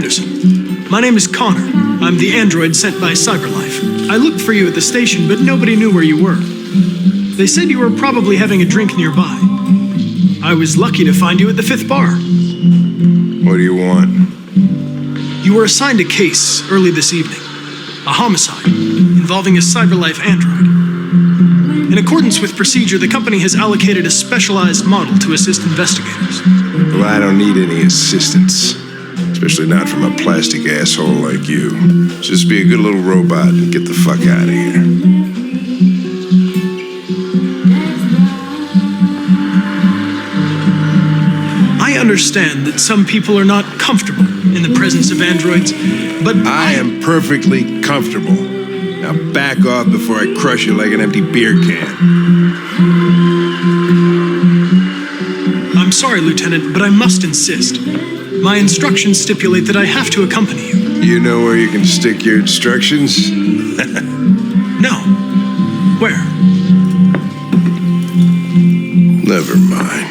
Anderson. My name is Connor. I'm the android sent by Cyberlife. I looked for you at the station, but nobody knew where you were. They said you were probably having a drink nearby. I was lucky to find you at the 5th bar. What do you want? You were assigned a case early this evening. A homicide involving a Cyberlife android. In accordance with procedure, the company has allocated a specialized model to assist investigators. Well, I don't need any assistance. Especially not from a plastic asshole like you. Just be a good little robot and get the fuck out of here. I understand that some people are not comfortable in the presence of androids, but I am perfectly comfortable. Now back off before I crush you like an empty beer can. I'm sorry, Lieutenant, but I must insist. My instructions stipulate that I have to accompany you. You know where you can stick your instructions? No. Where? Never mind.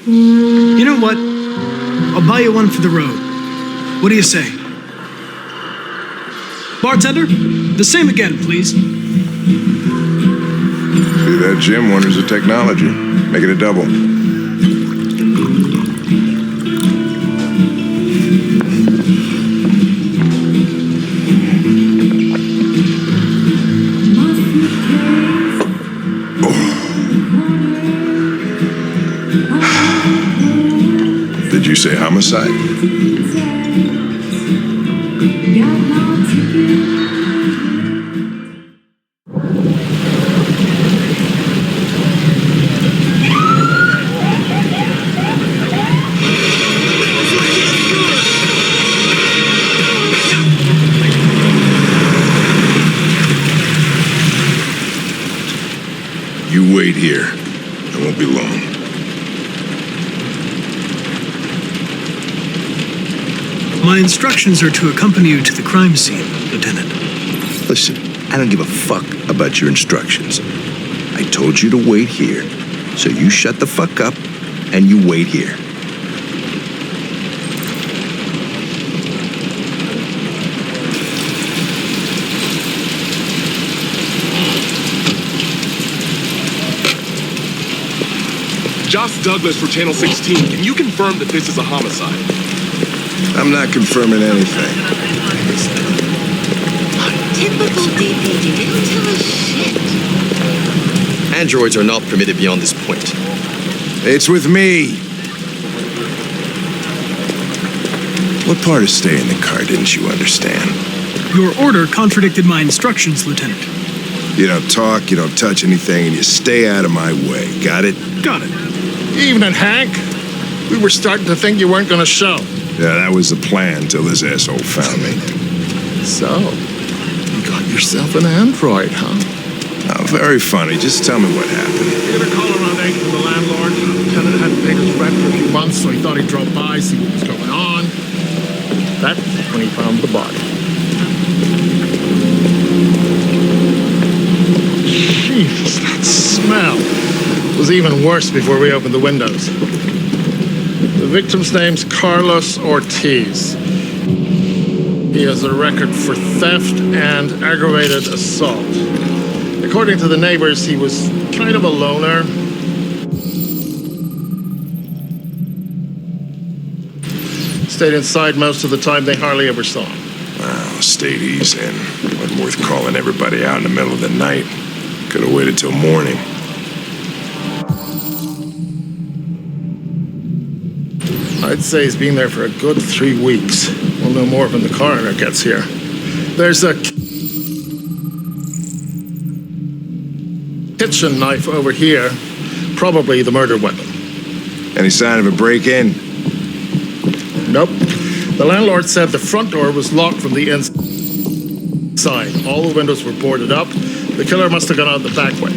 You know what? I'll buy you one for the road. What do you say? Bartender, the same again, please. See, that Jim wonders of technology. Make it a double. Did you say homicide? You wait here. I won't be long. My instructions are to accompany you to the crime scene, Lieutenant. Listen, I don't give a fuck about your instructions. I told you to wait here, so you shut the fuck up and you wait here. Josh Douglas for Channel 16. Can you confirm that this is a homicide? I'm not confirming anything. Typical DPD. They don't tell us shit. Androids are not permitted beyond this point. It's with me. What part of stay in the car didn't you understand? Your order contradicted my instructions, Lieutenant. You don't talk, you don't touch anything, and you stay out of my way. Got it? Got it. Evening, Hank. We were starting to think you weren't going to show. Yeah, that was the plan till this asshole found me. So, you got yourself an android, huh? Oh, very funny. Just tell me what happened. We had a call around 8 from the landlord. The tenant hadn't paid his rent for a few months, so he thought he'd drop by, see what was going on. That's when he found the body. Jesus, that smell was even worse before we opened the windows. The victim's name's Carlos Ortiz. He has a record for theft and aggravated assault. According to the neighbors, he was kind of a loner. Stayed inside most of the time. They hardly ever saw him. Well, stayed easy in. Wasn't worth calling everybody out in the middle of the night. Could have waited till morning. I'd say he's been there for a good 3 weeks. We'll know more when the coroner gets here. There's a kitchen knife over here. Probably the murder weapon. Any sign of a break-in? Nope. The landlord said the front door was locked from the inside. All the windows were boarded up. The killer must have gone out the back way.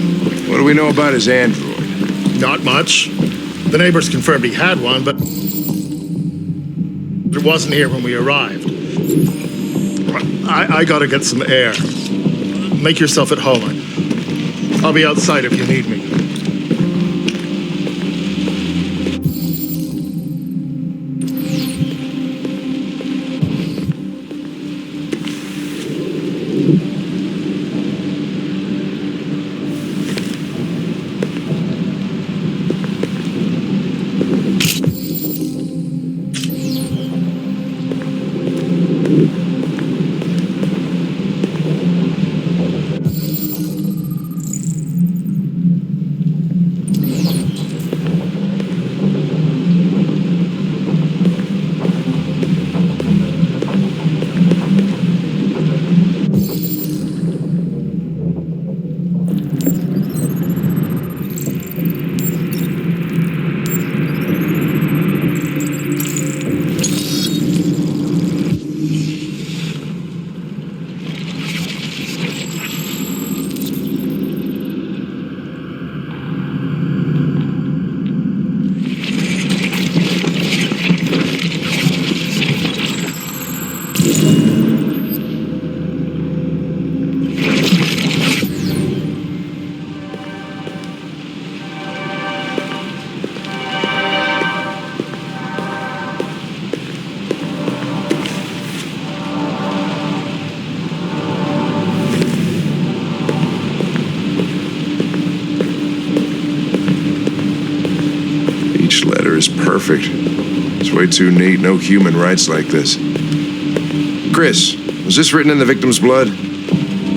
What do we know about his android? Not much. The neighbors confirmed he had one, but it wasn't here when we arrived. I gotta get some air. Make yourself at home. I'll be outside if you need me. Perfect. It's way too neat. No human writes like this. Chris, was this written in the victim's blood?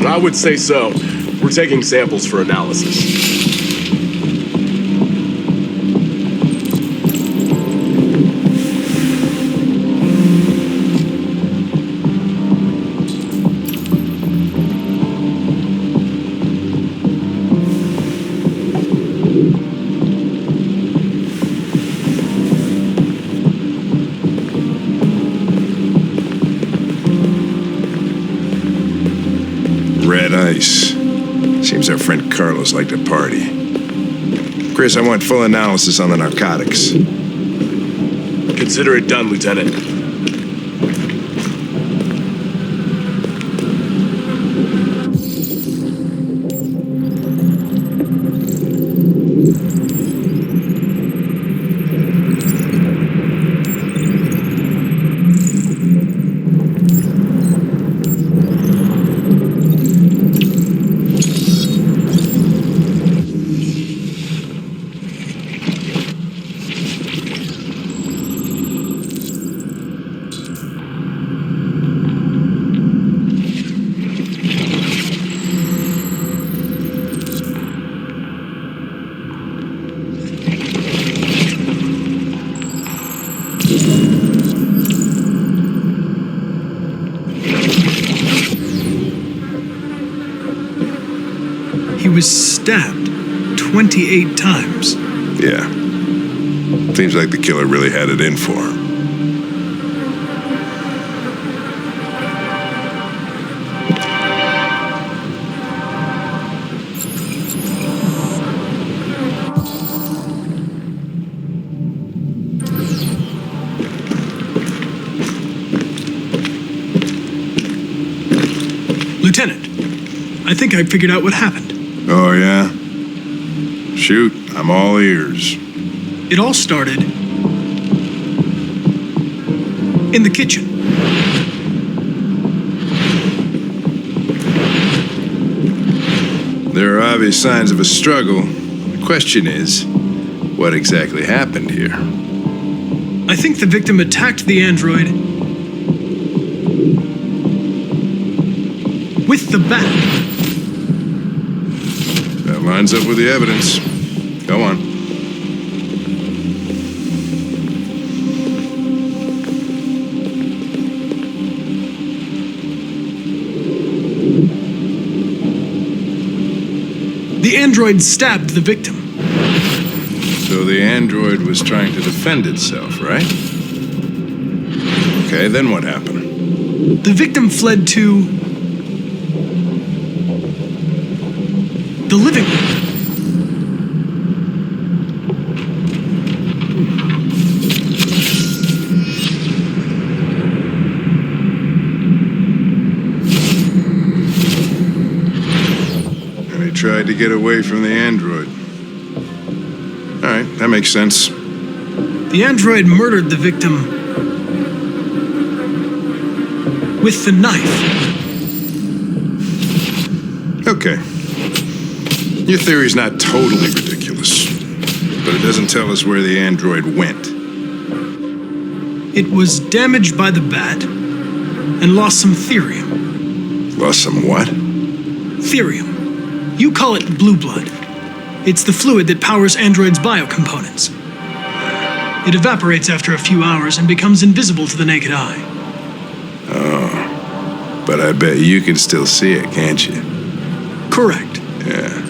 I would say so. We're taking samples for analysis. Red ice. Seems our friend Carlos liked to party. Chris, I want full analysis on the narcotics. Consider it done, Lieutenant. He was stabbed 28 times. Yeah. Seems like the killer really had it in for him. Lieutenant, I think I figured out what happened. Oh, yeah? Shoot, I'm all ears. It all started in the kitchen. There are obvious signs of a struggle. The question is, what exactly happened here? I think the victim attacked the android with the bat. That lines up with the evidence. Go on. The android stabbed the victim. So the android was trying to defend itself, right? Okay, then what happened? The victim fled to the living room. And he tried to get away from the android. All right, that makes sense. The android murdered the victim with the knife. Okay. Your theory's not totally ridiculous, but it doesn't tell us where the android went. It was damaged by the bat and lost some therium. Lost some what? Therium. You call it blue blood. It's the fluid that powers androids' biocomponents. It evaporates after a few hours and becomes invisible to the naked eye. Oh, but I bet you can still see it, can't you? Correct. Yeah.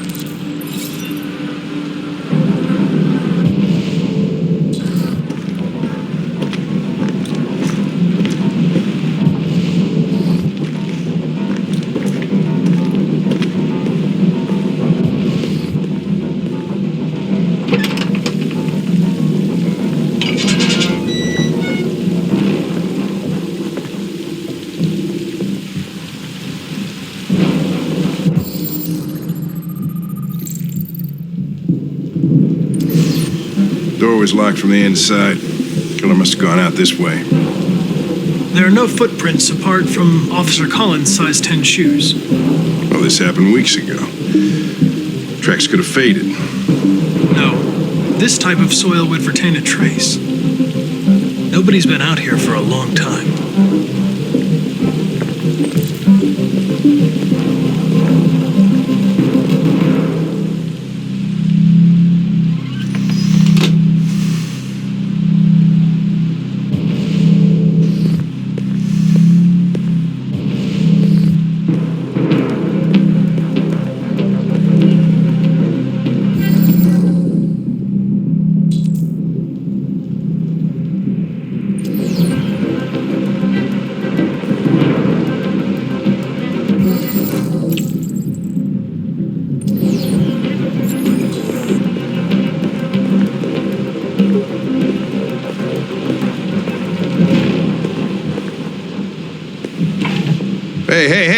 Door was locked from the inside. Killer must have gone out this way. There are no footprints apart from Officer Collins' size 10 shoes. Well, this happened weeks ago. Tracks could have faded. No, this type of soil would retain a trace. Nobody's been out here for a long time.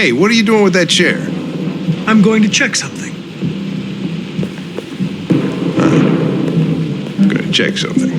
Hey, what are you doing with that chair? I'm going to check something. I'm gonna check something.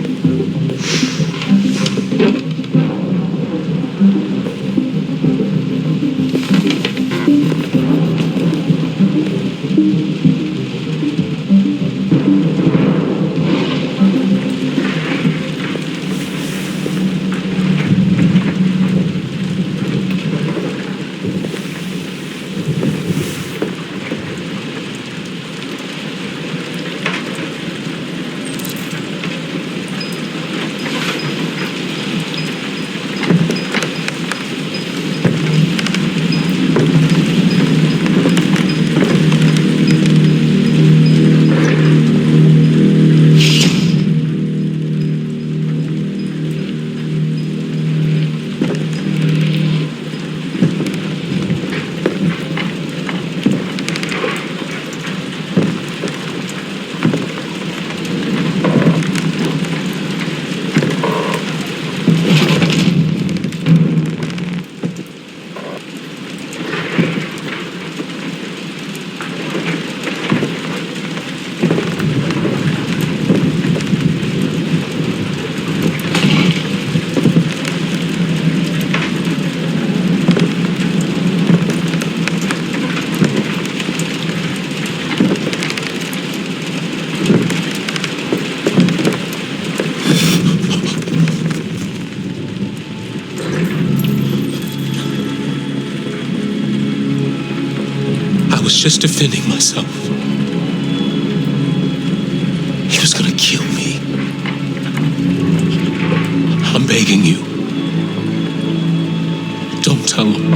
I was just defending myself. He was gonna kill me. I'm begging you. Don't tell him.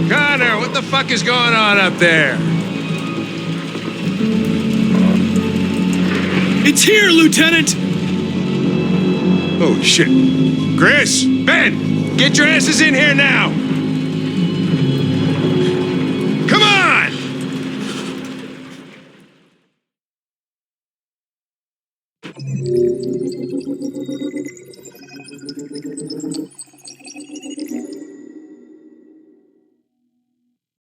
Connor, what the fuck is going on up there? It's here, Lieutenant! Oh, shit. Chris, Ben, get your asses in here now!